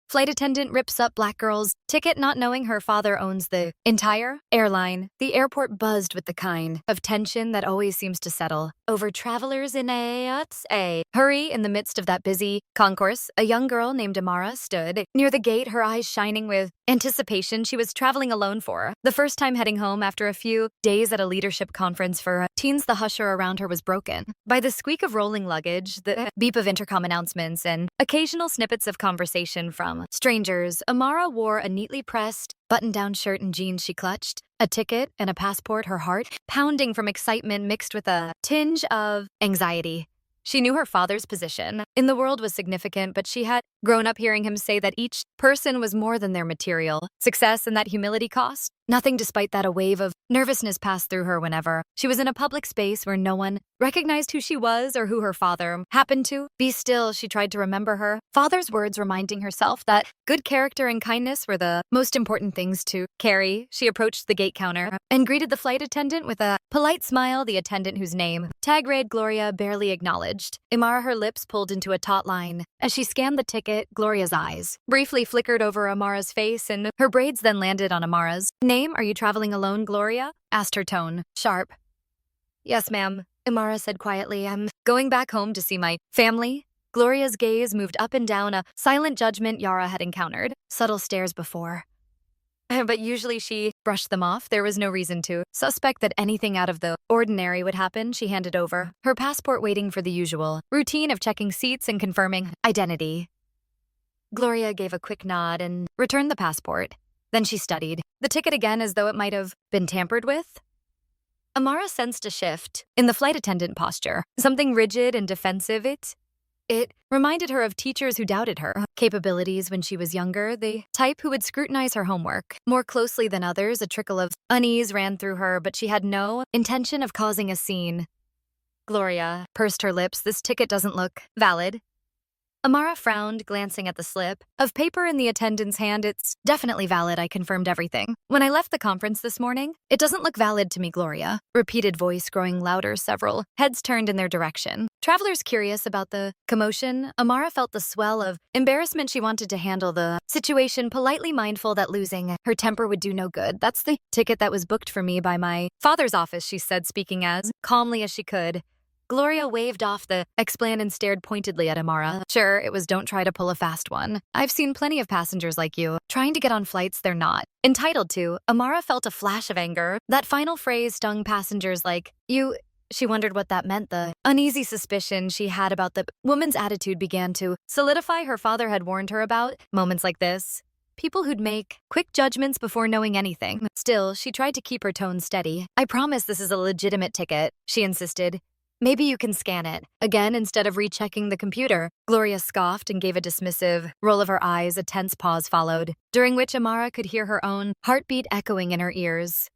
Flight attendant rips up black girl's ticket not knowing her father owns the entire airline. The airport buzzed with the kind of tension that always seems to settle over travelers in a hurry. In the midst of that busy concourse, a young girl named Amara stood near the gate, her eyes shining with anticipation. She was traveling alone for the first time, heading home after a few days at a leadership conference for teens. The husher around her was broken by the squeak of rolling luggage, the beep of intercom announcements, and occasional snippets of conversation from strangers. Amara wore a neatly pressed button-down shirt and jeans. She clutched a ticket and a passport, her heart pounding from excitement mixed with a tinge of anxiety. She knew her father's position in the world was significant, but she had grown up hearing him say that each person was more than their material success, and that humility cost nothing. Despite that, a wave of nervousness passed through her whenever she was in a public space where no one recognized who she was or who her father happened to be. Still, she tried to remember her father's words, reminding herself that good character and kindness were the most important things to carry. She approached the gate counter and greeted the flight attendant with a polite smile. The attendant, whose name tag read Gloria, barely acknowledged Amara. Her lips pulled into a taut line as she scanned the ticket. Gloria's eyes briefly flickered over Amara's face, and her braids then landed on Amara's name. Are you traveling alone, Gloria? Asked, her tone sharp. Yes, ma'am, Amara said quietly. I'm going back home to see my family. Gloria's gaze moved up and down, a silent judgment Yara had encountered subtle stares before. But usually she brushed them off. There was no reason to suspect that anything out of the ordinary would happen. She handed over her passport, waiting for the usual routine of checking seats and confirming identity. Gloria gave a quick nod and returned the passport. Then she studied the ticket again, as though it might have been tampered with. Amara sensed a shift in the flight attendant posture, something rigid and defensive. It reminded her of teachers who doubted her capabilities when she was younger, the type who would scrutinize her homework more closely than others. A trickle of unease ran through her, but she had no intention of causing a scene. Gloria pursed her lips. This ticket doesn't look valid. Amara frowned, glancing at the slip of paper in the attendant's hand. It's definitely valid. I confirmed everything when I left the conference this morning. It doesn't look valid to me, Gloria. Repeated voice growing louder. Several heads turned in their direction. Travelers curious about the commotion. Amara felt the swell of embarrassment. She wanted to handle the situation politely, mindful that losing her temper would do no good. That's the ticket that was booked for me by my father's office, she said, speaking as calmly as she could. Gloria waved off the explan and stared pointedly at Amara. Sure, it was don't try to pull a fast one. I've seen plenty of passengers like you trying to get on flights they're not entitled to. Amara felt a flash of anger. That final phrase stung passengers like, you. She wondered what that meant. The uneasy suspicion she had about the woman's attitude began to solidify. Her father had warned her about moments like this. People who'd make quick judgments before knowing anything. Still, she tried to keep her tone steady. I promise this is a legitimate ticket, she insisted. Maybe you can scan it. Again, instead of rechecking the computer. Gloria scoffed and gave a dismissive roll of her eyes. A tense pause followed, during which Amara could hear her own heartbeat echoing in her ears.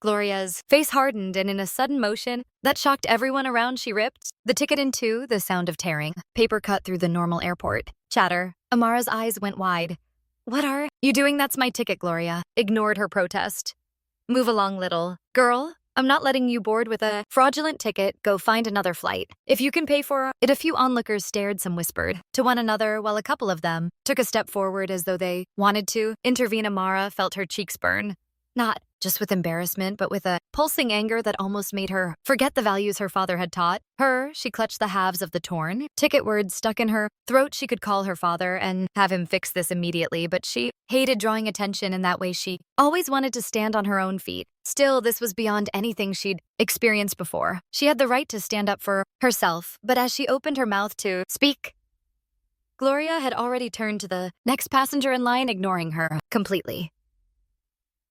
Gloria's face hardened, and in a sudden motion that shocked everyone around, she ripped the ticket in two. The sound of tearing paper cut through the normal airport chatter. Amara's eyes went wide. What are you doing? That's my ticket. Gloria ignored her protest. Move along, little girl. I'm not letting you board with a fraudulent ticket. Go find another flight if you can pay for it. A few onlookers stared, some whispered to one another, while a couple of them took a step forward as though they wanted to intervene. Amara felt her cheeks burn, not just with embarrassment, but with a pulsing anger that almost made her forget the values her father had taught her. She clutched the halves of the torn ticket words stuck in her throat. She could call her father and have him fix this immediately, but she hated drawing attention in that way. She always wanted to stand on her own feet. Still, this was beyond anything she'd experienced before. She had the right to stand up for herself, but as she opened her mouth to speak, Gloria had already turned to the next passenger in line, ignoring her completely.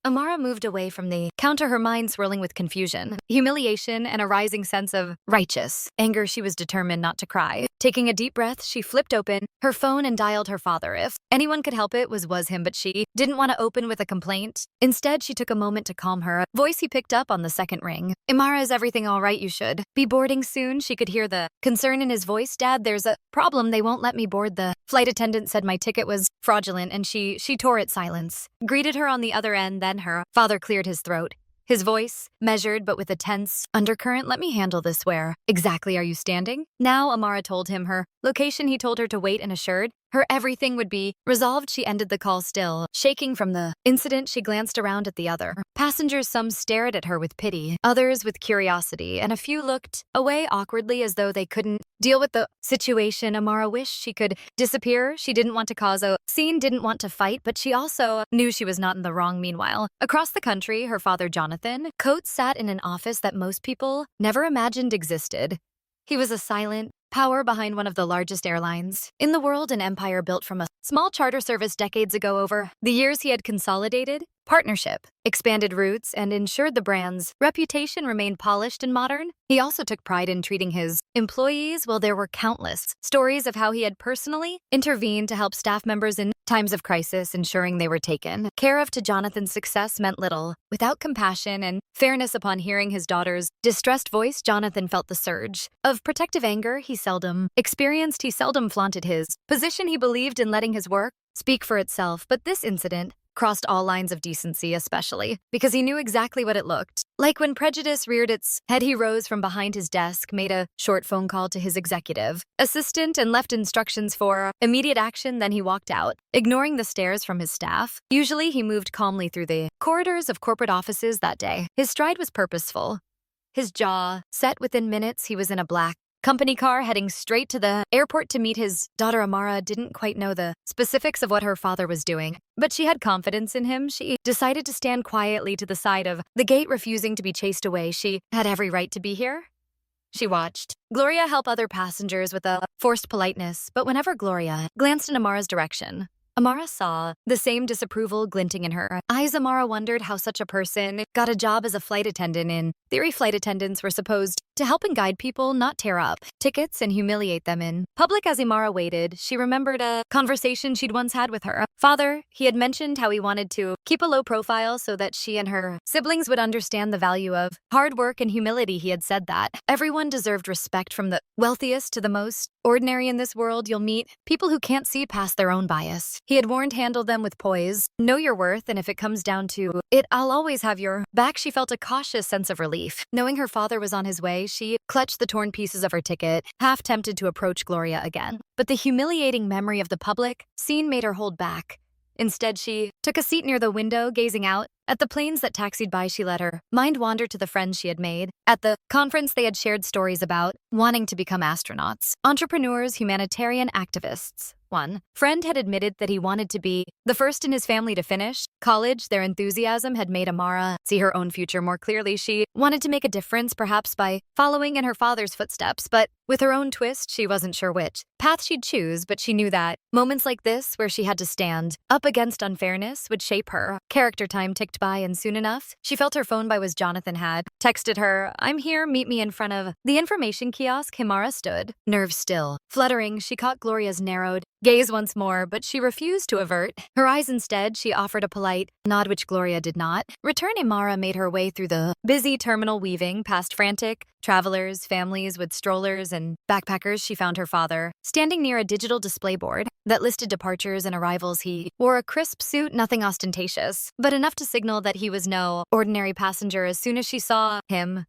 Amara moved away from the counter, her mind swirling with confusion, humiliation, and a rising sense of righteous anger. She was determined not to cry. Taking a deep breath, she flipped open her phone and dialed her father. If anyone could help, it was him, but she didn't want to open with a complaint. Instead, she took a moment to calm her voice. He picked up on the second ring. Amara, is everything all right? You should be boarding soon. She could hear the concern in his voice. Dad, there's a problem. They won't let me board. The flight attendant said my ticket was fraudulent, and she tore at silence. Greeted her on the other end, then her father cleared his throat. His voice, measured but with a tense undercurrent. Let me handle this. Where exactly are you standing? Now Amara told him her location. He told her to wait and assured her everything would be resolved. She ended the call still, shaking from the incident. She glanced around at the other passengers. Some stared at her with pity, others with curiosity, and a few looked away awkwardly as though they couldn't deal with the situation. Amara wished she could disappear. She didn't want to cause a scene, didn't want to fight, but she also knew she was not in the wrong. Meanwhile, across the country, her father, Jonathan Coates, sat in an office that most people never imagined existed. He was a silent power behind one of the largest airlines in the world, an empire built from a small charter service decades ago. Over the years, he had consolidated partnership, expanded routes, and ensured the brand's reputation remained polished and modern. He also took pride in treating his employees well. There were countless stories of how he had personally intervened to help staff members in times of crisis, ensuring they were taken care of. To Jonathan's success meant little without compassion and fairness. Upon hearing his daughter's distressed voice, Jonathan felt the surge of protective anger he seldom experienced. He seldom flaunted his position. He believed in letting his work speak for itself, but this incident crossed all lines of decency, especially because he knew exactly what it looked like when prejudice reared its head. He rose from behind his desk, made a short phone call to his executive assistant, and left instructions for immediate action. Then he walked out, ignoring the stares from his staff. Usually, he moved calmly through the corridors of corporate offices. That day, his stride was purposeful, his jaw set. Within minutes, he was in a black company car heading straight to the airport to meet his daughter. Amara didn't quite know the specifics of what her father was doing, but she had confidence in him. She decided to stand quietly to the side of the gate, refusing to be chased away. She had every right to be here. She watched Gloria help other passengers with a forced politeness, but whenever Gloria glanced in Amara's direction, Amara saw the same disapproval glinting in her eyes. Amara wondered how such a person got a job as a flight attendant. In theory, flight attendants were supposed to help and guide people, not tear up tickets and humiliate them in public. As Amara waited, she remembered a conversation she'd once had with her father. He had mentioned how he wanted to keep a low profile so that she and her siblings would understand the value of hard work and humility. He had said that everyone deserved respect, from the wealthiest to the most ordinary. In this world, you'll meet people who can't see past their own bias. He had warned, handle them with poise, know your worth, and if it comes down to it, I'll always have your back. She felt a cautious sense of relief. Knowing her father was on his way, she clutched the torn pieces of her ticket, half tempted to approach Gloria again. But the humiliating memory of the public scene made her hold back. Instead, she took a seat near the window, gazing out at the planes that taxied by. She let her mind wander to the friends she had made. At the conference, they had shared stories about wanting to become astronauts, entrepreneurs, humanitarian activists. One friend had admitted that he wanted to be the first in his family to finish college. Their enthusiasm had made Amara see her own future more clearly. She wanted to make a difference, perhaps by following in her father's footsteps, but with her own twist. She wasn't sure which path she'd choose, but she knew that moments like this, where she had to stand up against unfairness, would shape her character. Time ticked by, and soon enough, she felt her phone by was Jonathan had texted her, "I'm here, meet me in front of the information kiosk." Amara stood, nerves still fluttering. She caught Gloria's narrowed gaze once more, but she refused to avert her eyes. Instead, she offered a polite nod, which Gloria did not return. Amara made her way through the busy terminal, weaving past frantic travelers, families with strollers and backpackers. She found her father standing near a digital display board that listed departures and arrivals. He wore a crisp suit, nothing ostentatious, but enough to signal that he was no ordinary passenger. As soon as she saw him,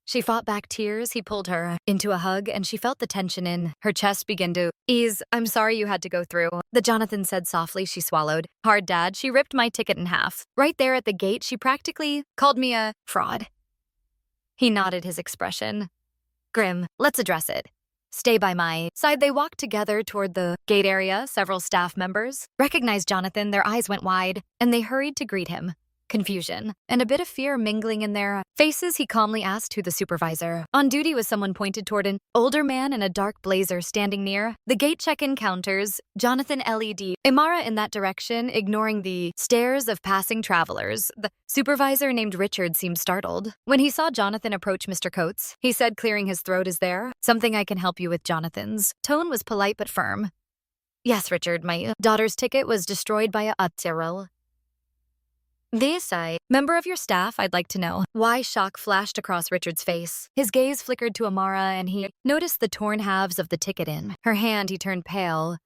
she fought back tears. He pulled her into a hug, and she felt the tension in her chest begin to ease. "I'm sorry you had to go through that," Jonathan said softly. She swallowed hard. "Dad, she ripped my ticket in half. Right there at the gate, she practically called me a fraud." He nodded, his expression grim. "Let's address it. Stay by my side." They walked together toward the gate area. Several staff members recognized Jonathan. Their eyes went wide, and they hurried to greet him. Confusion and a bit of fear mingling in their faces. He calmly asked who the supervisor on duty was. Someone pointed toward an older man in a dark blazer standing near the gate check-in counters. Jonathan led Amara in that direction, ignoring the stares of passing travelers. The supervisor, named Richard, seemed startled when he saw Jonathan approach. "Mr. Coates," he said, clearing his throat, "is there something I can help you with?" Jonathan's tone was polite but firm. "Yes, Richard, my daughter's ticket was destroyed by a Utsero. This member of your staff, I'd like to know why." Shock flashed across Richard's face. His gaze flickered to Amara, and he noticed the torn halves of the ticket in her hand. He turned pale.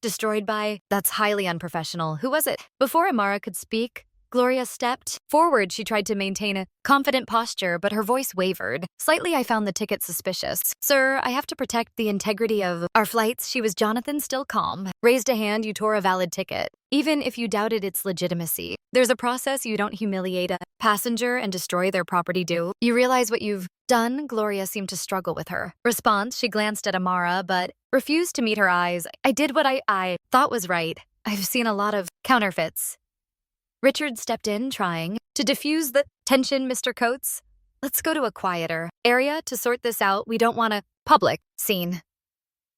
"Destroyed by? That's highly unprofessional. Who was it?" Before Amara could speak, Gloria stepped forward. She tried to maintain a confident posture, but her voice wavered. Slightly, I found the ticket suspicious. Sir, I have to protect the integrity of our flights. She was Jonathan, still calm. Raised a hand, you tore a valid ticket. Even if you doubted its legitimacy, there's a process. You don't humiliate a passenger and destroy their property. Do you realize what you've done? Gloria seemed to struggle with her response. She glanced at Amara, but refused to meet her eyes. I did what I thought was right. I've seen a lot of counterfeits. Richard stepped in, trying to diffuse the tension. Mr. Coates, let's go to a quieter area to sort this out. We don't want a public scene.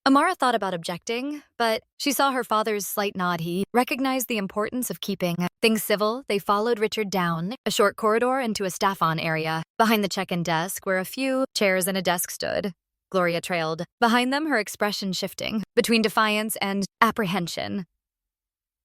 Amara thought about objecting, but she saw her father's slight nod. He recognized the importance of keeping things civil. They followed Richard down a short corridor into a staff-on area. Behind the check-in desk, where a few chairs and a desk stood, Gloria trailed behind them, her expression shifting between defiance and apprehension.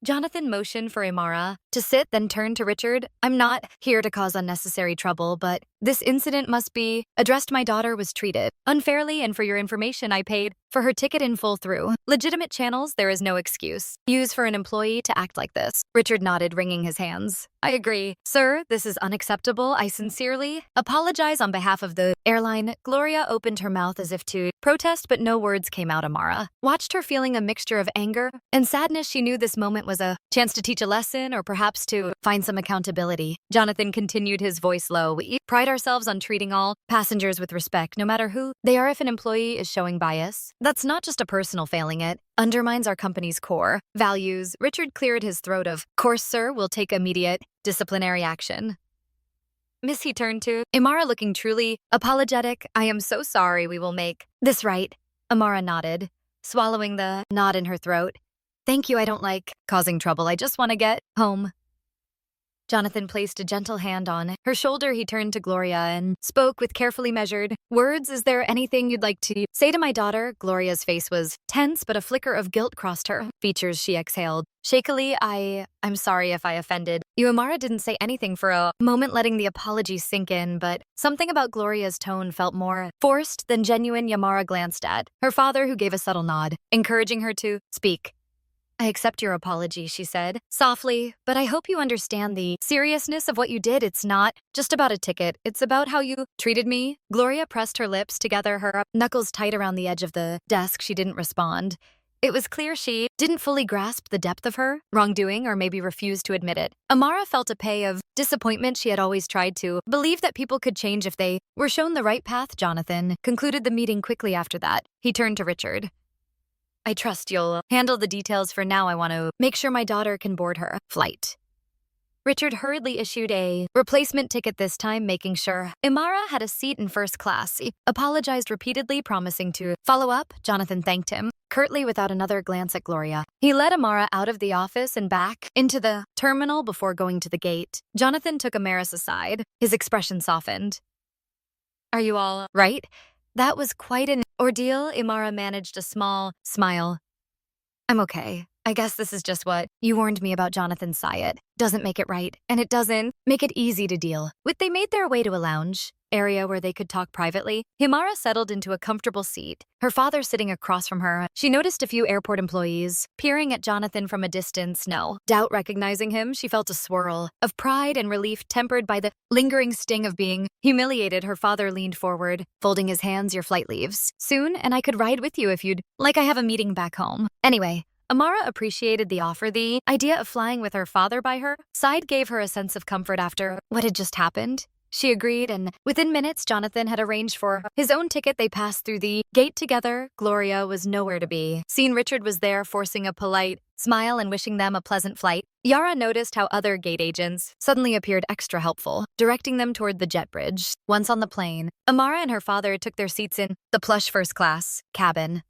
Jonathan motioned for Amara to sit, then turned to Richard. I'm not here to cause unnecessary trouble, but this incident must be addressed. My daughter was treated unfairly, and for your information, I paid for her ticket in full through legitimate channels. There is no excuse used for an employee to act like this. Richard nodded, wringing his hands. I agree. Sir, this is unacceptable. I sincerely apologize on behalf of the airline. Gloria opened her mouth as if to protest, but no words came out. Amara watched her, feeling a mixture of anger and sadness. She knew this moment was a chance to teach a lesson, or perhaps to find some accountability. Jonathan continued, his voice low. We pride ourselves on treating all passengers with respect, no matter who they are. If an employee is showing bias, that's not just a personal failing. It undermines our company's core values. Richard cleared his throat. Of course, sir, we'll take immediate disciplinary action. Miss, he turned to Amara, looking truly apologetic. I am so sorry. We will make this right. Amara nodded, swallowing the knot in her throat. Thank you. I don't like causing trouble. I just want to get home. Jonathan placed a gentle hand on her shoulder. He turned to Gloria and spoke with carefully measured words. Is there anything you'd like to say to my daughter? Gloria's face was tense, but a flicker of guilt crossed her features. She exhaled shakily. I'm sorry if I offended you. Amara didn't say anything for a moment, letting the apology sink in, but something about Gloria's tone felt more forced than genuine. Amara glanced at her father, who gave a subtle nod, encouraging her to speak. I accept your apology, she said softly, but I hope you understand the seriousness of what you did. It's not just about a ticket. It's about how you treated me. Gloria pressed her lips together, her knuckles tight around the edge of the desk. She didn't respond. It was clear she didn't fully grasp the depth of her wrongdoing, or maybe refused to admit it. Amara felt a pang of disappointment. She had always tried to believe that people could change if they were shown the right path. Jonathan concluded the meeting quickly after that. He turned to Richard. I trust you'll handle the details. For now, I want to make sure my daughter can board her flight. Richard hurriedly issued a replacement ticket, this time making sure Amara had a seat in first class. He apologized repeatedly, promising to follow up. Jonathan thanked him curtly without another glance at Gloria. He led Amara out of the office and back into the terminal before going to the gate. Jonathan took Amaris aside. His expression softened. Are you all right? That was quite an ordeal. Amara managed a small smile. I'm okay. I guess this is just what you warned me about. Jonathan sighed. Doesn't make it right, and it doesn't make it easy to deal with. They made their way to a lounge area where they could talk privately. Amara settled into a comfortable seat, her father sitting across from her. She noticed a few airport employees peering at Jonathan from a distance. No doubt recognizing him, she felt a swirl of pride and relief, tempered by the lingering sting of being humiliated. Her father leaned forward, folding his hands. Your flight leaves soon, and I could ride with you if you'd like. I have a meeting back home. Anyway, Amara appreciated the offer. The idea of flying with her father by her side gave her a sense of comfort after what had just happened. She agreed, and within minutes, Jonathan had arranged for his own ticket. They passed through the gate together. Gloria was nowhere to be seen. Richard was there, forcing a polite smile and wishing them a pleasant flight. Yara noticed how other gate agents suddenly appeared extra helpful, directing them toward the jet bridge. Once on the plane, Amara and her father took their seats in the plush first-class cabin.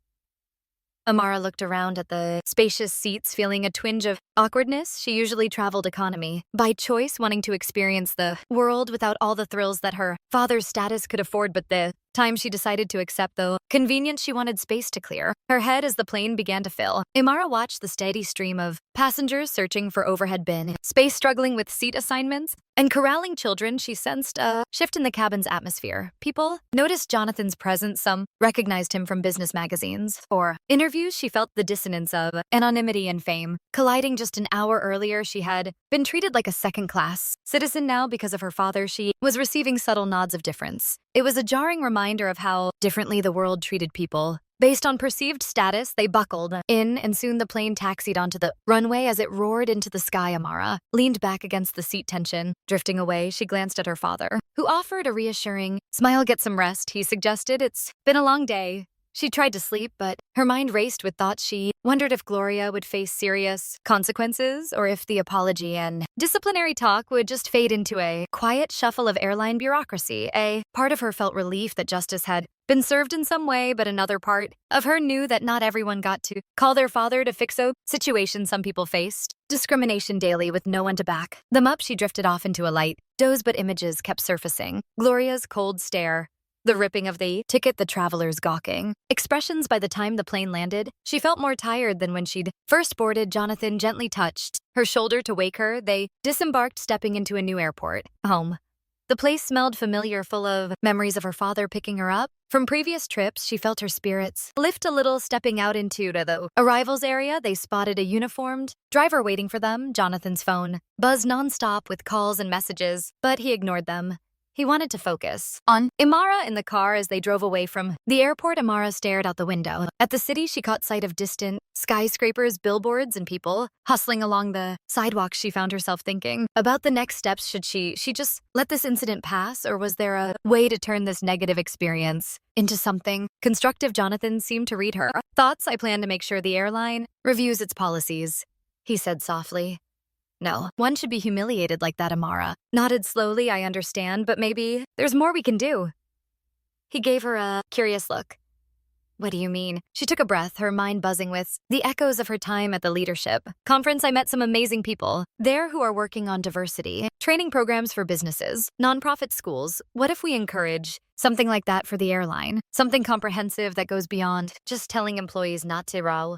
Amara looked around at the spacious seats, feeling a twinge of awkwardness. She usually traveled economy by choice, wanting to experience the world without all the thrills that her father's status could afford. But the time she decided to accept, though convenient she wanted space to clear her head as the plane began to fill. Imara watched the steady stream of passengers searching for overhead bin, space struggling with seat assignments, and corralling children. She sensed a shift in the cabin's atmosphere. People noticed Jonathan's presence. Some recognized him from business magazines. For interviews, she felt the dissonance of anonymity and fame. Colliding just an hour earlier, she had been treated like a second-class citizen. Now, because of her father, she was receiving subtle nods of difference. It was a jarring reminder of how differently the world treated people. Based on perceived status, they buckled in, and soon the plane taxied onto the runway as it roared into the sky. Amara leaned back against the seat tension. Drifting away, she glanced at her father, who offered a reassuring smile. Get some rest, he suggested. It's been a long day. She tried to sleep, but her mind raced with thoughts. She wondered if Gloria would face serious consequences, or if the apology and disciplinary talk would just fade into a quiet shuffle of airline bureaucracy. A part of her felt relief that justice had been served in some way, but another part of her knew that not everyone got to call their father to fix a situation. Some people faced discrimination daily with no one to back them up. She drifted off into a light doze, but images kept surfacing. Gloria's cold stare, the ripping of the ticket, the traveler's gawking expressions. By the time the plane landed, she felt more tired than when she'd first boarded. Jonathan gently touched her shoulder to wake her. They disembarked, stepping into a new airport. Home. The place smelled familiar, full of memories of her father picking her up from previous trips. She felt her spirits lift a little. Stepping out into the arrivals area, they spotted a uniformed driver waiting for them. Jonathan's phone buzzed nonstop with calls and messages, but he ignored them. He wanted to focus on Imara. In the car as they drove away from the airport, Imara stared out the window at the city. She caught sight of distant skyscrapers, billboards, and people hustling along the sidewalks. She found herself thinking about the next steps. Should she just let this incident pass, or was there a way to turn this negative experience into something constructive? Jonathan seemed to read her thoughts. I plan to make sure the airline reviews its policies, he said softly. No one should be humiliated like that. Amara nodded slowly. I understand, but maybe there's more we can do. He gave her a curious look. What do you mean? She took a breath, her mind buzzing with the echoes of her time at the leadership conference. I met some amazing people there who are working on diversity training programs for businesses, nonprofit schools. What if we encourage something like that for the airline? Something comprehensive that goes beyond just telling employees not to row.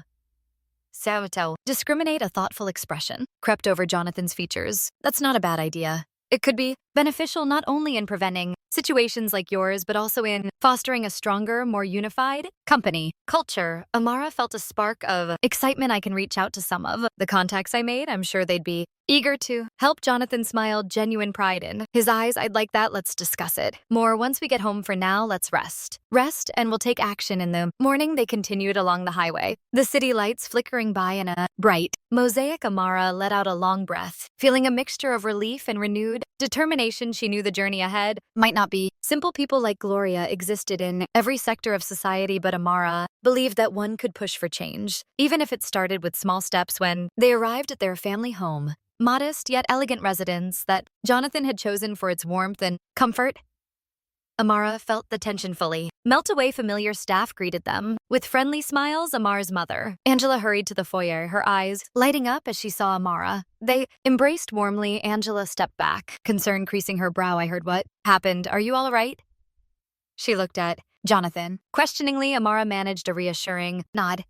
Discriminate. A thoughtful expression crept over Jonathan's features. That's not a bad idea. It could be beneficial not only in preventing situations like yours, but also in fostering a stronger, more unified company culture. Amara felt a spark of excitement. I can reach out to some of the contacts I made. I'm sure they'd be eager to help. Jonathan smiled, genuine pride in his eyes. I'd like that. Let's discuss it more once we get home. For now, let's rest. Rest, and we'll take action in the morning. They continued along the highway, the city lights flickering by in a bright mosaic. Amara let out a long breath, feeling a mixture of relief and renewed determination. She knew the journey ahead might not be simple. People like Gloria existed in every sector of society, but Amara believed that one could push for change, even if it started with small steps. When they arrived at their family home, modest yet elegant residence that Jonathan had chosen for its warmth and comfort, Amara felt the tension fully melt away. Familiar staff greeted them with friendly smiles. Amara's mother, Angela, hurried to the foyer, her eyes lighting up as she saw Amara. They embraced warmly. Angela stepped back, concern creasing her brow. I heard what happened. Are you all right? She looked at Jonathan questioningly. Amara managed a reassuring nod.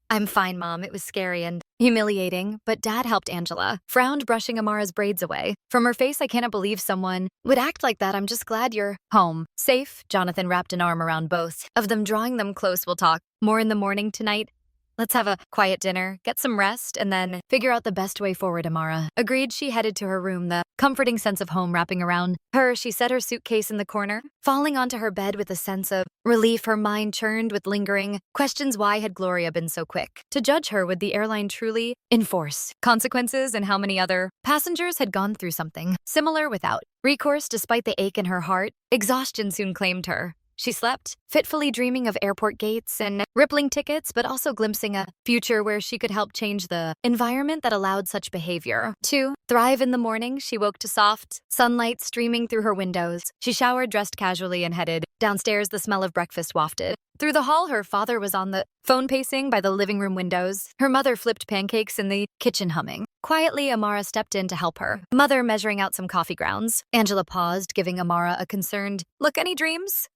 I'm fine, Mom. It was scary and humiliating, but Dad helped. Angela frowned, brushing Amara's braids away from her face. I cannot believe someone would act like that. I'm just glad you're home, safe. Jonathan wrapped an arm around both of them, drawing them close. We'll talk more in the morning tonight. Let's have a quiet dinner, get some rest, and then figure out the best way forward. Amara agreed. She headed to her room, the comforting sense of home wrapping around her. She set her suitcase in the corner, falling onto her bed with a sense of relief. Her mind churned with lingering questions. Why had Gloria been so quick to judge her? Would the airline truly enforce consequences? And how many other passengers had gone through something similar without recourse? Despite the ache in her heart, exhaustion soon claimed her. She slept, fitfully dreaming of airport gates and rippling tickets, but also glimpsing a future where she could help change the environment that allowed such behavior to thrive. In the morning, she woke to soft sunlight streaming through her windows. She showered, dressed casually, and headed downstairs. The smell of breakfast wafted through the hall. Her father was on the phone, pacing by the living room windows. Her mother flipped pancakes in the kitchen, humming quietly. Amara stepped in to help her mother, measuring out some coffee grounds. Angela paused, giving Amara a concerned look. Any dreams?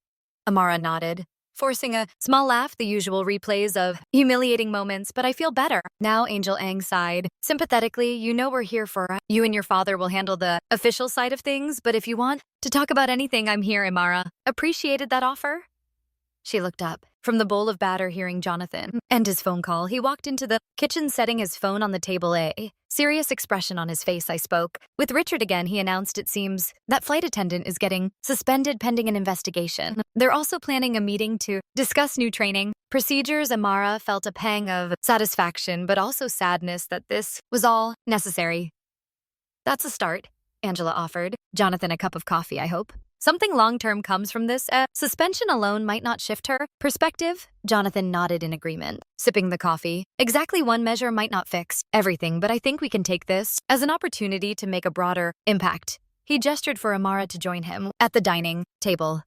Amara nodded, forcing a small laugh, the usual replays of humiliating moments, but I feel better. Now Angel Ang sighed. Sympathetically, you know we're here for you and your father will handle the official side of things, but if you want to talk about anything, I'm here, Amara. Appreciated that offer? She looked up. From the bowl of batter hearing Jonathan and his phone call, he walked into the kitchen setting his phone on the table. A serious expression on his face, I spoke. With Richard again, he announced it seems that flight attendant is getting suspended pending an investigation. They're also planning a meeting to discuss new training procedures. Amara felt a pang of satisfaction, but also sadness that this was all necessary. That's a start, Angela offered. Jonathan a cup of coffee, I hope. Something long-term comes from this. Suspension alone might not shift her perspective. Jonathan nodded in agreement, sipping the coffee. Exactly one measure might not fix everything, but I think we can take this as an opportunity to make a broader impact. He gestured for Amara to join him at the dining table.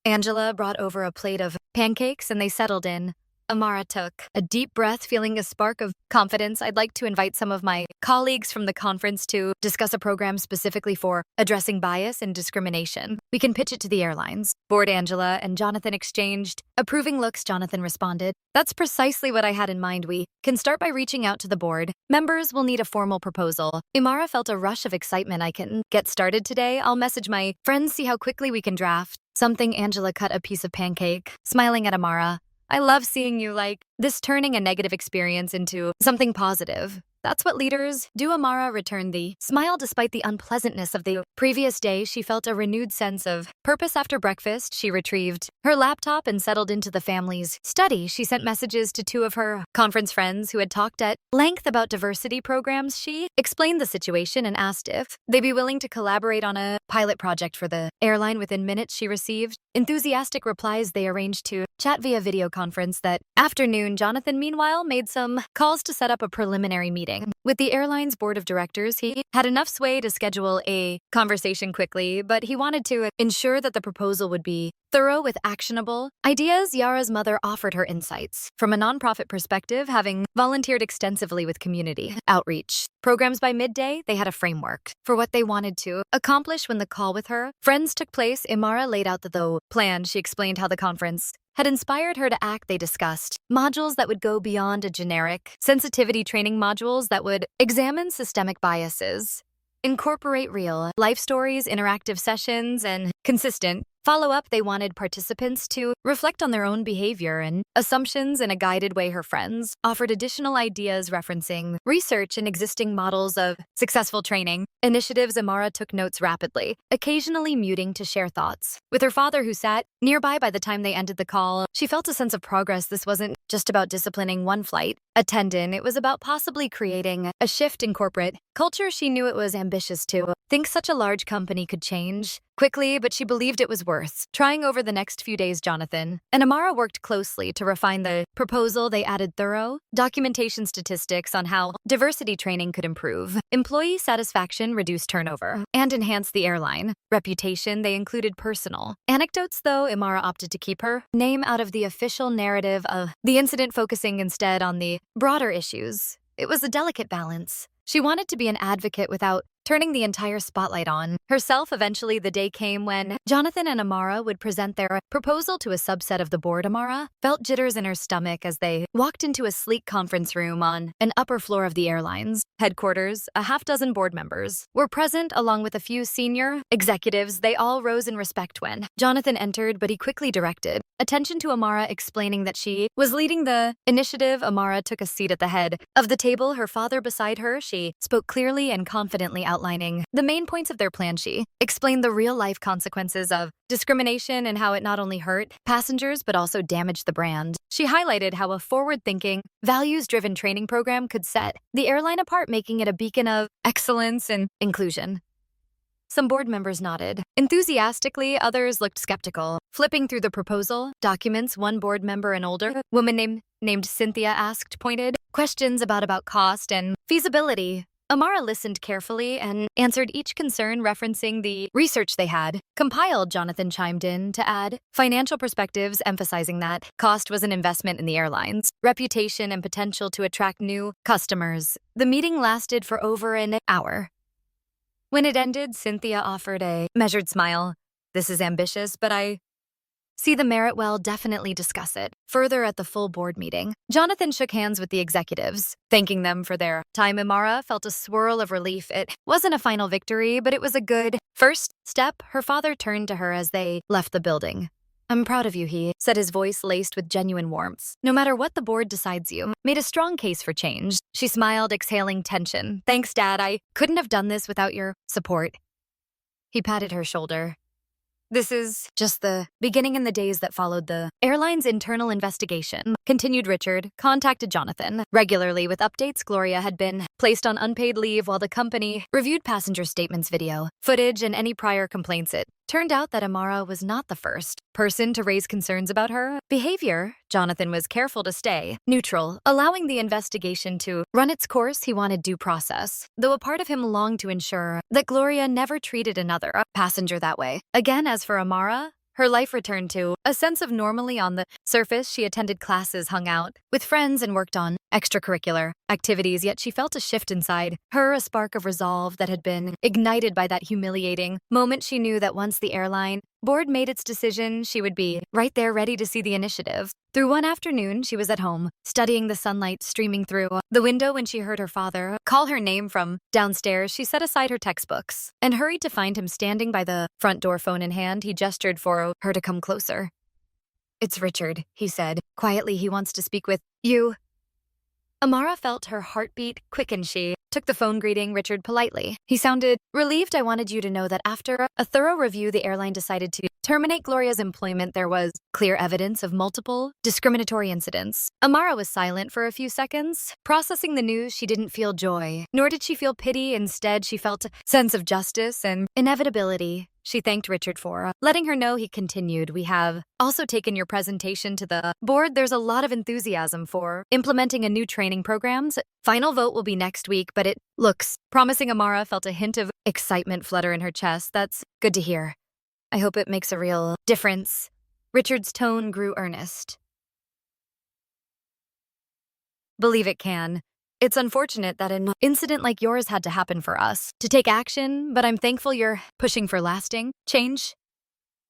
Angela brought over a plate of pancakes and they settled in. Amara took a deep breath, feeling a spark of confidence. I'd like to invite some of my colleagues from the conference to discuss a program specifically for addressing bias and discrimination. We can pitch it to the airlines. Bored Angela and Jonathan exchanged approving looks. Jonathan responded, that's precisely what I had in mind. We can start by reaching out to the board. Members will need a formal proposal. Amara felt a rush of excitement. I can get started today. I'll message my friends, see how quickly we can draft something. Angela cut a piece of pancake, smiling at Amara. I love seeing you like this, turning a negative experience into something positive. That's what leaders do. Amara returned the smile despite the unpleasantness of the previous day. She felt a renewed sense of purpose after breakfast. She retrieved her laptop and settled into the family's study. She sent messages to two of her conference friends who had talked at length about diversity programs. She explained the situation and asked if they'd be willing to collaborate on a pilot project for the airline. Within minutes, she received enthusiastic replies. They arranged to chat via video conference that afternoon. Jonathan, meanwhile, made some calls to set up a preliminary meeting with the airline's board of directors. He had enough sway to schedule a conversation quickly, but he wanted to ensure that the proposal would be thorough with actionable ideas. Yara's mother offered her insights from a nonprofit perspective, having volunteered extensively with community outreach programs. By midday, they had a framework for what they wanted to accomplish. When the call with her friends took place, Imara laid out the plan. She explained how the conference had inspired her to act. They discussed modules that would go beyond a generic sensitivity training, modules that would examine systemic biases, incorporate real life stories, interactive sessions, and consistent follow-up. They wanted participants to reflect on their own behavior and assumptions in a guided way. Her friends offered additional ideas referencing research and existing models of successful training initiatives. Amara took notes rapidly, occasionally muting to share thoughts with her father, who sat nearby. By the time they ended the call, she felt a sense of progress. This wasn't just about disciplining one flight attendant. It was about possibly creating a shift in corporate culture. She knew it was ambitious to think such a large company could change quickly, but she believed it was worth trying. Over the next few days, Jonathan and Amara worked closely to refine the proposal. They added thorough documentation statistics on how diversity training could improve employee satisfaction, reduce turnover, and enhance the airline reputation. They included personal anecdotes, though Amara opted to keep her name out of the official narrative of the incident, focusing instead on the broader issues. It was a delicate balance. She wanted to be an advocate without turning the entire spotlight on herself. Eventually, the day came when Jonathan and Amara would present their proposal to a subset of the board. Amara felt jitters in her stomach as they walked into a sleek conference room on an upper floor of the airline's headquarters. A half-dozen board members were present, along with a few senior executives. They all rose in respect when Jonathan entered, but he quickly directed attention to Amara, explaining that she was leading the initiative. Amara took a seat at the head of the table, her father beside her. She spoke clearly and confidently, outlining the main points of their plan. She explained the real-life consequences of discrimination and how it not only hurt passengers but also damaged the brand. She highlighted how a forward-thinking, values-driven training program could set the airline apart, making it a beacon of excellence and inclusion. Some board members nodded enthusiastically, others looked skeptical. Flipping through the proposal documents, one board member, an older woman named Cynthia, asked pointed questions about cost and feasibility. Amara listened carefully and answered each concern, referencing the research they had compiled. Jonathan chimed in to add financial perspectives, emphasizing that cost was an investment in the airline's reputation and potential to attract new customers. The meeting lasted for over an hour. When it ended, Cynthia offered a measured smile. This is ambitious, but I see the merit, well, definitely discuss it further at the full board meeting. Jonathan shook hands with the executives, thanking them for their time. Imara felt a swirl of relief. It wasn't a final victory, but it was a good first step. Her father turned to her as they left the building. I'm proud of you, he said, his voice laced with genuine warmth. No matter what the board decides, you made a strong case for change. She smiled, exhaling tension. Thanks, Dad. I couldn't have done this without your support. He patted her shoulder. This is just the beginning. In the days that followed, the airline's internal investigation continued. Richard contacted Jonathan regularly with updates. Gloria had been placed on unpaid leave while the company reviewed passenger statements, video footage, and any prior complaints. It turned out that Imara was not the first person to raise concerns about her behavior. Jonathan was careful to stay neutral, allowing the investigation to run its course. He wanted due process, though a part of him longed to ensure that Gloria never treated another passenger that way again. As for Imara, her life returned to a sense of normalcy. On the surface, she attended classes, hung out with friends, and worked on extracurricular activities, yet she felt a shift inside her, a spark of resolve that had been ignited by that humiliating moment. She knew that once the airline board made its decision, she would be right there, ready to see the initiative. Through one afternoon, she was at home, studying the sunlight streaming through the window when she heard her father call her name from downstairs. She set aside her textbooks and hurried to find him standing by the front door, phone in hand. He gestured for her to come closer. It's Richard, he said quietly. He wants to speak with you. Imara felt her heartbeat quicken. She took the phone, greeting Richard politely. He sounded relieved. I wanted you to know that after a thorough review, the airline decided to terminate Gloria's employment. There was clear evidence of multiple discriminatory incidents. Imara was silent for a few seconds, processing the news. She didn't feel joy, nor did she feel pity. Instead, she felt a sense of justice and inevitability. She thanked Richard for letting her know. He continued, we have also taken your presentation to the board. There's a lot of enthusiasm for implementing a new training programs. Final vote will be next week, but it looks promising. Imara felt a hint of excitement flutter in her chest. That's good to hear. I hope it makes a real difference. Richard's tone grew earnest. Believe it can. It's unfortunate that an incident like yours had to happen for us to take action, but I'm thankful you're pushing for lasting change.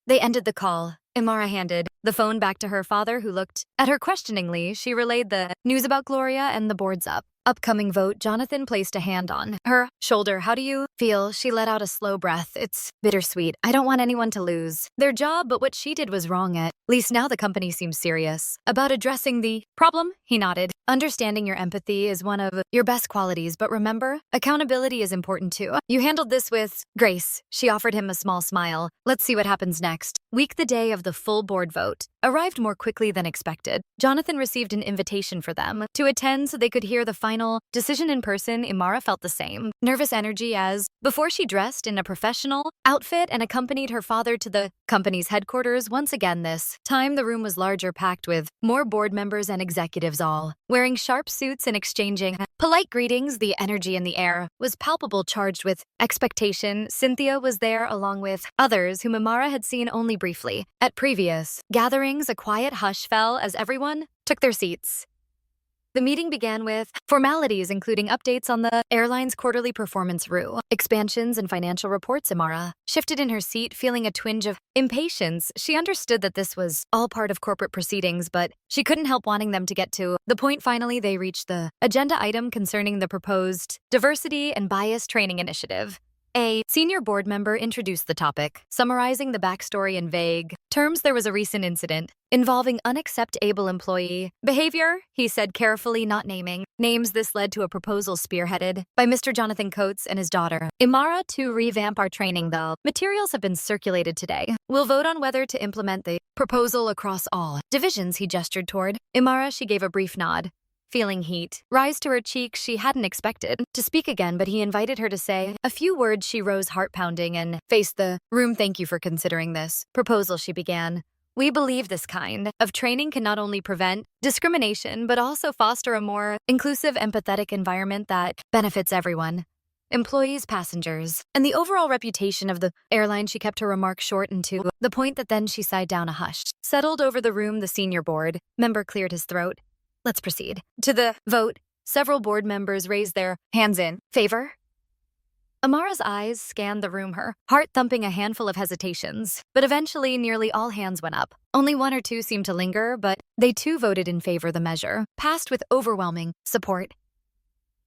They ended the call. Imara handed the phone back to her father, who looked at her questioningly. She relayed the news about Gloria and the board's upcoming vote. Jonathan placed a hand on her shoulder. How do you feel? She let out a slow breath. It's bittersweet. I don't want anyone to lose their job, but what she did was wrong. At least now the company seems serious about addressing the problem. He nodded. Understanding your empathy is one of your best qualities, but remember, accountability is important too. You handled this with grace. She offered him a small smile. Let's see what happens next week. The day of the full board vote arrived more quickly than expected. Jonathan received an invitation for them to attend so they could hear the final decision in person. Imara felt the same nervous energy as before. She dressed in a professional outfit and accompanied her father to the company's headquarters. Once again, this time the room was larger, packed with more board members and executives, all wearing sharp suits and exchanging polite greetings. The energy in the air was palpable, charged with expectation. Cynthia was there, along with others whom Imara had seen only briefly at previous gatherings. A quiet hush fell as everyone took their seats. The meeting began with formalities, including updates on the airline's quarterly performance review, expansions, and financial reports. Imara shifted in her seat, feeling a twinge of impatience. She understood that this was all part of corporate proceedings, but she couldn't help wanting them to get to the point. Finally, they reached the agenda item concerning the proposed diversity and bias training initiative. A senior board member introduced the topic, summarizing the backstory in vague terms. There was a recent incident involving unacceptable employee behavior, he said carefully, not naming names. This led to a proposal spearheaded by Mr. Jonathan Coates and his daughter, Imara, to revamp our training. The materials have been circulated today. We'll vote on whether to implement the proposal across all divisions. He gestured toward Imara. She gave a brief nod, feeling heat rise to her cheeks. She hadn't expected to speak again, but he invited her to say a few words. She rose, heart-pounding, and faced the room. Thank you for considering this proposal, she began. We believe this kind of training can not only prevent discrimination, but also foster a more inclusive, empathetic environment that benefits everyone. Employees, passengers, and the overall reputation of the airline. She kept her remarks short and to the point. That then she sighed down. A hush settled over the room. The senior board member cleared his throat. Let's proceed to the vote. Several board members raised their hands in favor. Amara's eyes scanned the room, her heart thumping a handful of hesitations. But eventually, nearly all hands went up. Only one or two seemed to linger, but they too voted in favor of the measure, passed with overwhelming support.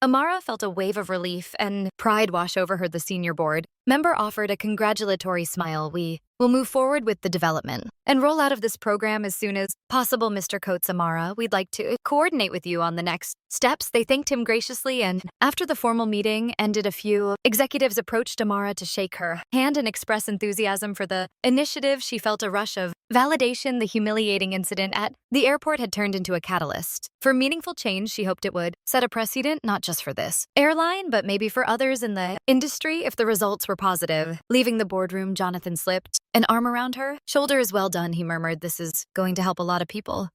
Amara felt a wave of relief and pride wash over her. The senior board member offered a congratulatory smile. "We will move forward with the development and roll out of this program as soon as possible, Mr. Coates. Amara, we'd like to coordinate with you on the next steps." They thanked him graciously, and after the formal meeting ended, a few executives approached Amara to shake her hand and express enthusiasm for the initiative. She felt a rush of validation. The humiliating incident at the airport had turned into a catalyst for meaningful change. She hoped it would set a precedent, not just for this airline, but maybe for others in the industry if the results were positive. Leaving the boardroom, Jonathan slipped an arm around her shoulders. "Well done," he murmured. "This is going to help a lot of people."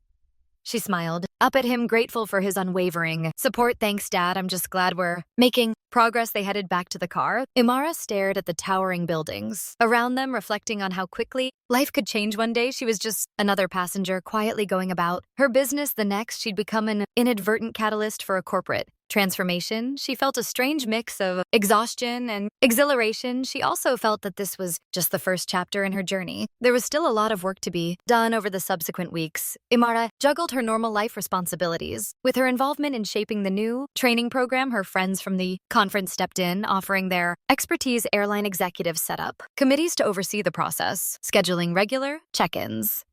She smiled up at him, grateful for his unwavering support. "Thanks, Dad. I'm just glad we're making progress." They headed back to the car. Amara stared at the towering buildings around them, reflecting on how quickly life could change one day. She was just another passenger, quietly going about her business. The next, she'd become an inadvertent catalyst for a corporate transformation. She felt a strange mix of exhaustion and exhilaration. She also felt that this was just the first chapter in her journey. There was still a lot of work to be done over the subsequent weeks. Amara juggled her normal life responsibilities with her involvement in shaping the new training program. Her friends from the conference stepped in, offering their expertise. Airline executives set up committees to oversee the process, scheduling regular check-ins.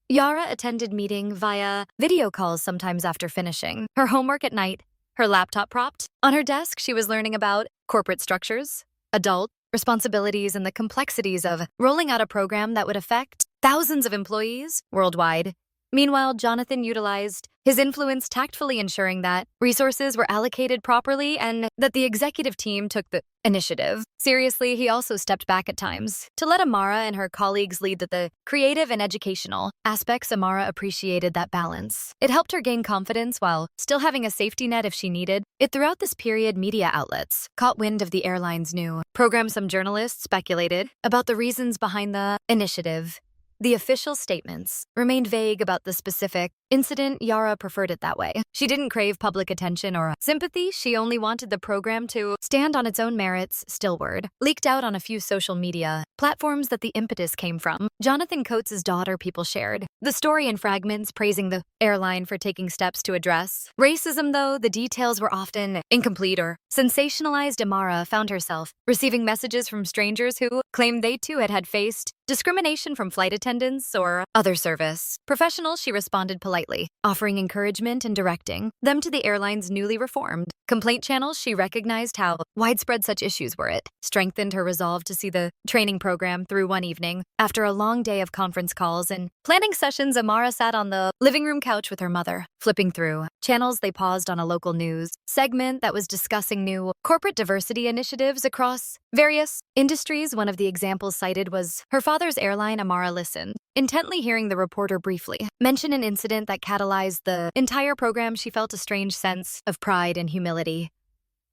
Yara attended meeting via video calls sometimes after finishing her homework at night. Her laptop propped on her desk, she was learning about corporate structures, adult responsibilities, and the complexities of rolling out a program that would affect thousands of employees worldwide. Meanwhile, Jonathan utilized his influence, tactfully ensuring that resources were allocated properly and that the executive team took the initiative seriously. He also stepped back at times to let Amara and her colleagues lead the creative and educational aspects. Amara appreciated that balance. It helped her gain confidence while still having a safety net if she needed it. Throughout this period, media outlets caught wind of the airline's new program. Some journalists speculated about the reasons behind the initiative. The official statements remained vague about the specific incident. Yara preferred it that way. She didn't crave public attention or sympathy. She only wanted the program to stand on its own merits. Still, word leaked out on a few social media platforms that the impetus came from Jonathan Coates' daughter. People shared the story in fragments, praising the airline for taking steps to address racism, though the details were often incomplete or sensationalized. Amara found herself receiving messages from strangers who claimed they too had faced discrimination from flight attendants or other service professionals. She responded politely, offering encouragement and directing them to the airline's newly reformed complaint channels. She recognized how widespread such issues were. It strengthened her resolve to see the training program through. One evening, after a long day of conference calls and planning sessions, Amara sat on the living room couch with her mother. Flipping through channels, they paused on a local news segment that was discussing new corporate diversity initiatives across various industries. One of the examples cited was her father's airline. Amara listened intently, hearing the reporter briefly mention an incident that catalyzed the entire program. She felt a strange sense of pride and humility.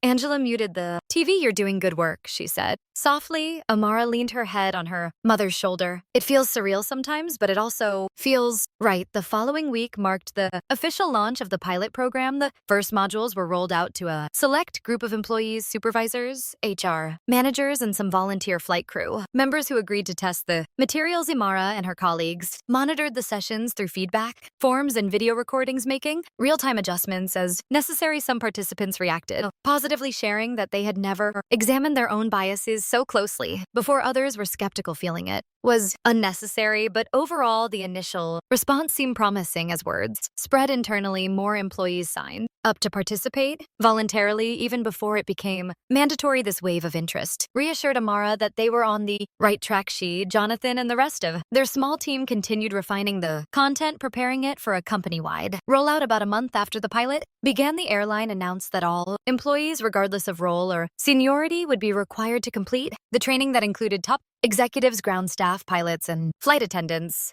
Angela muted the TV. "You're doing good work," she said. Softly, Amara leaned her head on her mother's shoulder. "It feels surreal sometimes, but it also feels right." The following week marked the official launch of the pilot program. The first modules were rolled out to a select group of employees, supervisors, HR managers, and some volunteer flight crew members who agreed to test the materials. Amara and her colleagues monitored the sessions through feedback forms and video recordings, making real-time adjustments as necessary. Some participants reacted positively, sharing that they had never examined their own biases so closely before. Others were skeptical, feeling it was unnecessary, but overall, the initial response seemed promising. As words spread internally, more employees signed up to participate voluntarily even before it became mandatory. This wave of interest reassured Amara that they were on the right track. She, Jonathan, and the rest of their small team continued refining the content, preparing it for a company-wide rollout. About a month after the pilot began, the airline announced that all employees, regardless of role or seniority, would be required to complete the training that included top executives, ground staff, pilots, and flight attendants.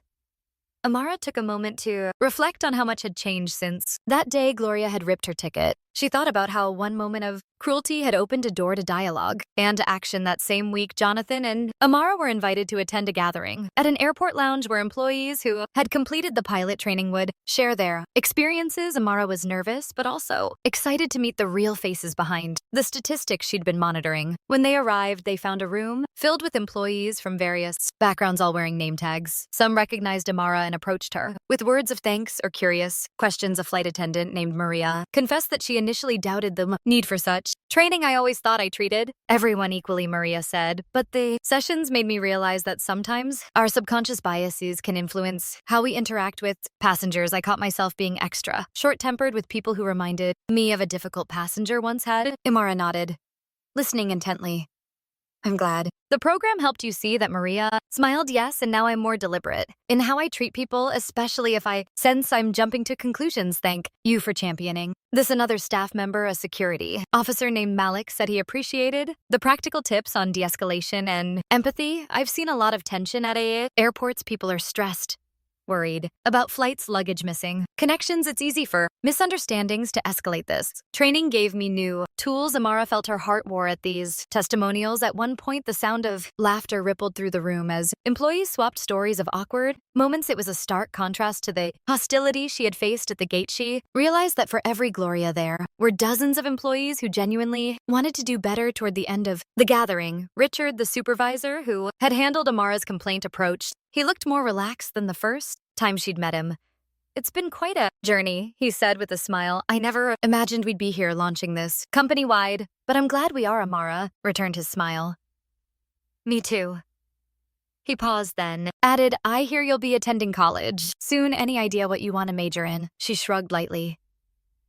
Amara took a moment to reflect on how much had changed since that day. Gloria had ripped her ticket She thought about how one moment of cruelty had opened a door to dialogue and action. That same week, Jonathan and Amara were invited to attend a gathering at an airport lounge where employees who had completed the pilot training would share their experiences. Amara was nervous, but also excited to meet the real faces behind the statistics she'd been monitoring. When they arrived, they found a room filled with employees from various backgrounds, all wearing name tags. Some recognized Amara and approached her with words of thanks or curious questions. A flight attendant named Maria confessed that she initially doubted the need for such training. I always thought I treated everyone equally, Maria said, but the sessions made me realize that sometimes our subconscious biases can influence how we interact with passengers. I caught myself being extra short-tempered with people who reminded me of a difficult passenger once had. Amara nodded, listening intently. I'm glad. The program helped you see that. Maria smiled. Yes, and now I'm more deliberate in how I treat people, especially if I sense I'm jumping to conclusions. Thank you for championing this. Another staff member, a security officer named Malik, said he appreciated the practical tips on de-escalation and empathy. I've seen a lot of tension at airports. People are stressed, worried about flights, luggage missing, connections. It's easy for misunderstandings to escalate. This training gave me new tools. Amara felt her heart war at these testimonials. At one point, the sound of laughter rippled through the room as employees swapped stories of awkward moments. It was a stark contrast to the hostility she had faced at the gate. She realized that for every Gloria, there were dozens of employees who genuinely wanted to do better. Toward the end of the gathering, Richard, the supervisor who had handled Amara's complaint, approached. He looked more relaxed than the first time she'd met him. It's been quite a journey, he said with a smile. I never imagined we'd be here launching this company-wide, but I'm glad we are. Amara returned his smile. Me too. He paused, then added, I hear you'll be attending college soon. Any idea what you want to major in? She shrugged lightly.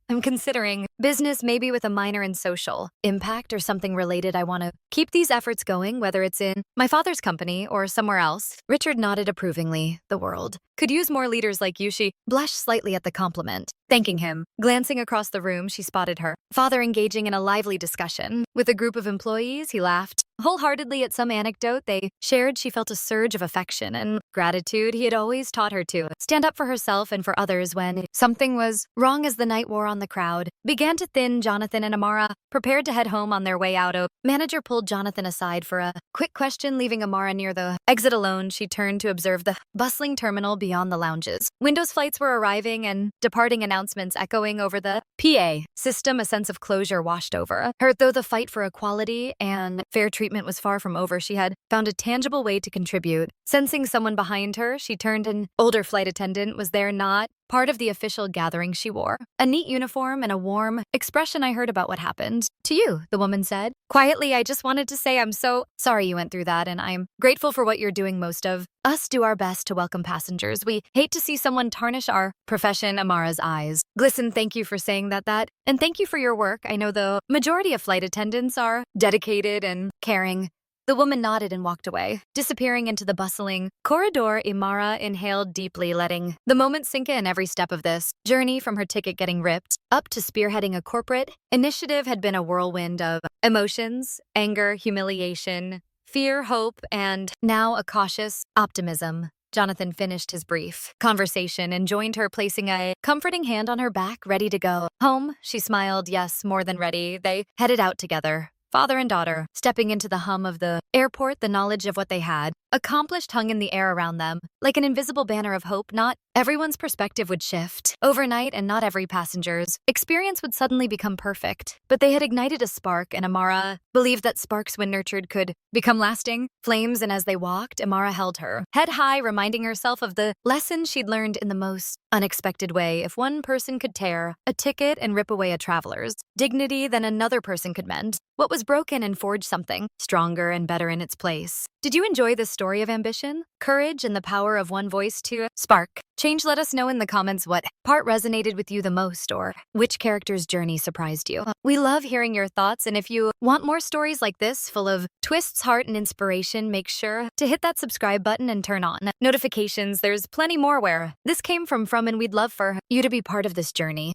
I'm considering business, maybe with a minor in social impact or something related. I want to keep these efforts going, whether it's in my father's company or somewhere else. Richard nodded approvingly. The world could use more leaders like you. She blushed slightly at the compliment, thanking him. Glancing across the room, she spotted her father engaging in a lively discussion with a group of employees. He laughed wholeheartedly at some anecdote they shared. She felt a surge of affection and gratitude. He had always taught her to stand up for herself and for others when something was wrong. As the night wore on, the crowd began to thin. Jonathan and Amara prepared to head home. On their way out, a manager pulled Jonathan aside for a quick question. Leaving Amara near the exit alone, she turned to observe the bustling terminal beyond the lounges. Windows flights were arriving and departing, announcements echoing over the PA system. A sense of closure washed over her. Though the fight for equality and fair treatment was far from over, she had found a tangible way to contribute. Sensing someone behind her, she turned. An older flight attendant was there, not part of the official gathering. She wore a neat uniform and a warm expression. I heard about what happened to you, the woman said quietly. I just wanted to say I'm so sorry you went through that, and I'm grateful for what you're doing. Most of us do our best to welcome passengers. We hate to see someone tarnish our profession. Amara's eyes glistened. Thank you for saying that, and thank you for your work. I know the majority of flight attendants are dedicated and caring. The woman nodded and walked away, disappearing into the bustling corridor. Amara inhaled deeply, letting the moment sink in. Every step of this journey, from her ticket getting ripped up to spearheading a corporate initiative, had been a whirlwind of emotions: anger, humiliation, fear, hope, and now a cautious optimism. Jonathan finished his brief conversation and joined her, placing a comforting hand on her back. Ready to go home? She smiled. Yes, more than ready. They headed out together, father and daughter, stepping into the hum of the airport. The knowledge of what they had accomplished hung in the air around them, like an invisible banner of hope. Not everyone's perspective would shift overnight, and not every passenger's experience would suddenly become perfect. But they had ignited a spark, and Amara believed that sparks, when nurtured, could become lasting flames. And as they walked, Amara held her head high, reminding herself of the lesson she'd learned in the most unexpected way. If one person could tear a ticket and rip away a traveler's dignity, then another person could mend what was broken and forge something stronger and better in its place. Did you enjoy this story of ambition, courage, and the power of one voice to spark change? Let us know in the comments what part resonated with you the most, or which character's journey surprised you. We love hearing your thoughts, and if you want more stories like this, full of twists, heart, and inspiration, make sure to hit that subscribe button and turn on notifications. There's plenty more where this came from, and we'd love for you to be part of this journey.